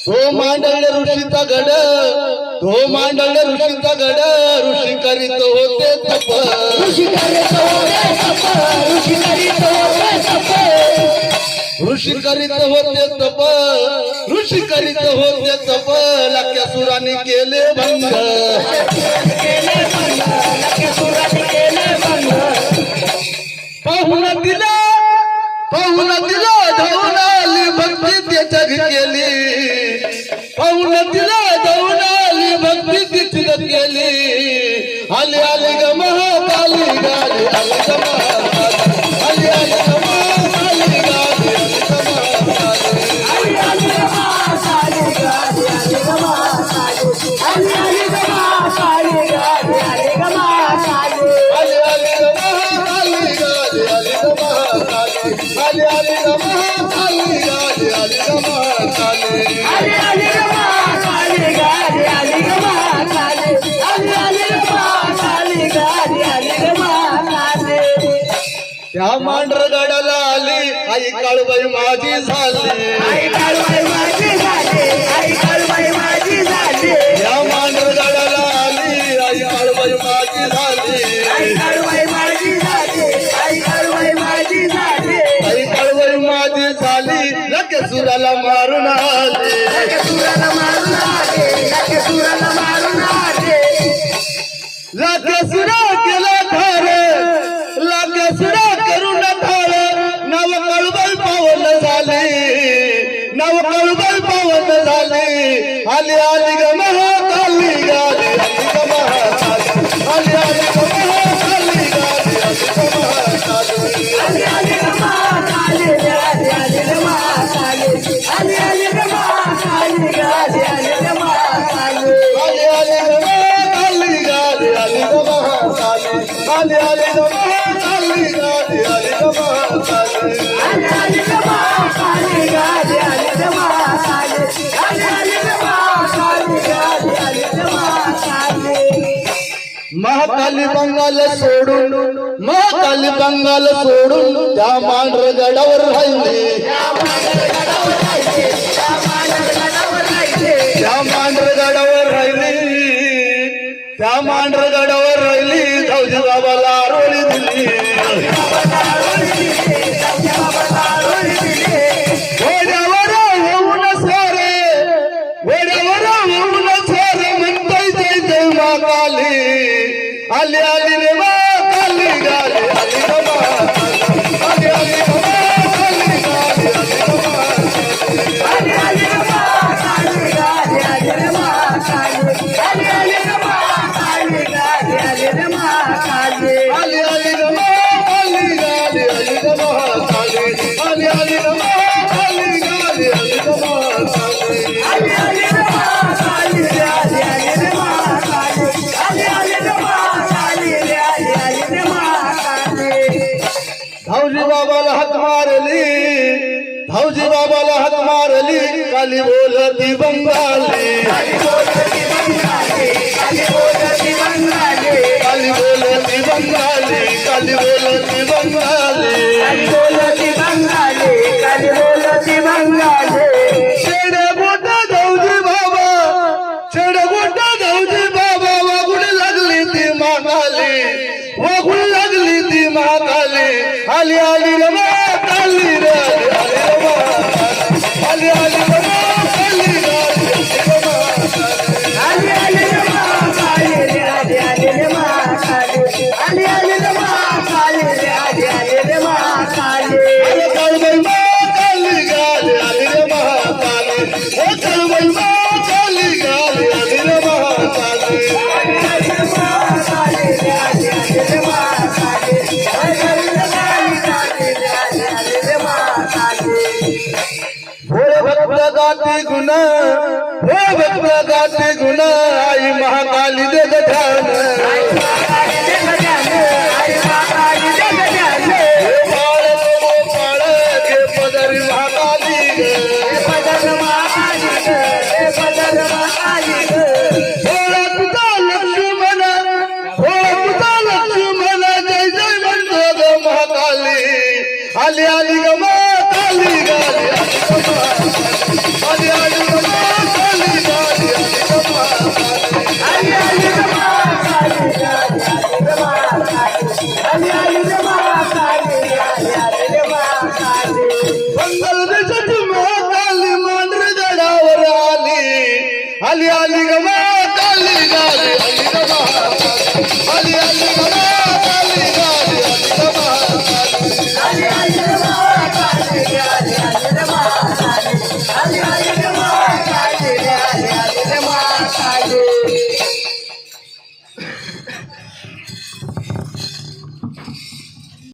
तो मांडले ऋषीचा गड, तो मांडले ऋषीचा गड, ऋषी करीत होते तप, ऋषी करीत होते तप, ऋषी करीत होते तप, ऋषी करीत होते तप, ऋषी करीत होते तप, लाख्या सुराने केले भंग, केले भंग, लाख्या सुराने केले भंग, पाहून दिला धावून आली भक्ती त्याच्या केली, पाहून दिला धावून आली भक्ती तिथं केली, आली आली ग महाकाली गाली, आली ग महाकाली, आली आली ग महाकाली गाली, आली आली ग महाकाली गाली, आली ग महाकाली, आली आली ग महाकाली गाली, आली ग महाकाली, आली आली ग महाकाली गाली, आली ग महाकाली, आली आली ग महाकाली गाली, आली ग महाकाली, आली आली ग महाकाली गाली, आली ग महाकाली, आली आली ग महाकाली गाली, आली ग महाकाली. त्या मांढरगडाला आली आई काळूबाई माझी झाली, आई काळूबाई माझी झाली, आई काळूबाई माझी झाली, या मांढरगडाला आली आई काळूबाई माझी झाली, आई काळूबाई माझी झाली, आई काळूबाई माझी झाली, आई काळूबाई माझी झाली, लके सुराला मारून आली, लके सुराला मारून आली, लके सुराला मारून आली, लके सुरा केला ठार, लके सुरा करून ठार, नाव काळूबाई पावन झाली, नाव काळूबाई पावन झाली, आली आली ग महाकाली गाली, आली ग महाकाली, आली आली ग महाकाली गाली, आली ग महाकाली, आली आली ग महाकाली गाली, आली ग महाकाली, आली आली ग महाकाली गाली, आली ग महाकाली, आली आली ग महाकाली गाली, आली ग महाकाली, आली आली ग महाकाली गाली, आली ग महाकाली, आली आली ग महाकाली गाली, आली ग महाकाली, आली आली ग महाकाली गाली, आली ग महाकाली. महाकाली बंगाल सोडून, महाकाली बंगाल सोडून त्या मांढरगडावर राहिली, त्या मांढरगडावर राहिली, त्या मांढरगडावर राहिली, धावजी बाबाला आरोळी दिली, घोड्यावर होऊन सारे, घोड्यावर होऊन सारे म्हणताय जय जय महाकाली, आली आली रे महाकाली गाली, आली ग महाकाली, आली आली ग महाकाली गाली, आली ग महाकाली, आली आली ग महाकाली गाली, आली ग महाकाली, आली आली ग महाकाली गाली, आली ग महाकाली, आली आली ग महाकाली गाली, आली ग महाकाली, आली आली ग महाकाली गाली, आली ग महाकाली, आली आली ग महाकाली गाली, आली ग महाकाली, आली आली ग महाकाली गाली, आली ग महाकाली. धावजी बाबाला हाक मारली, धावजी बाबाला हाक मारली, काली बोलती बंगाली, काली बोलती बंगाली, काली बोलती बंगाली, काली बोलती बंगाली, काली बोलती बंगाली, काली बोलती बंगाली, काली बोलती बंगाली. छेडे मोठा धावजी बाबा, छेडे मोठा धावजी बाबा, वागून लागली ती महाकाली, वागून लागली ती महाकाली, आली आली रे महाकाली रे, आली रे महाकाली, आली आली रे महाकाली रे, आली आली रे महाकाली रे, आली आली रे महाकाली, आली आली रे महाकाली रे, आली आली रे महाकाली, आली काळूबाई महाकाली गाली, आली रे आली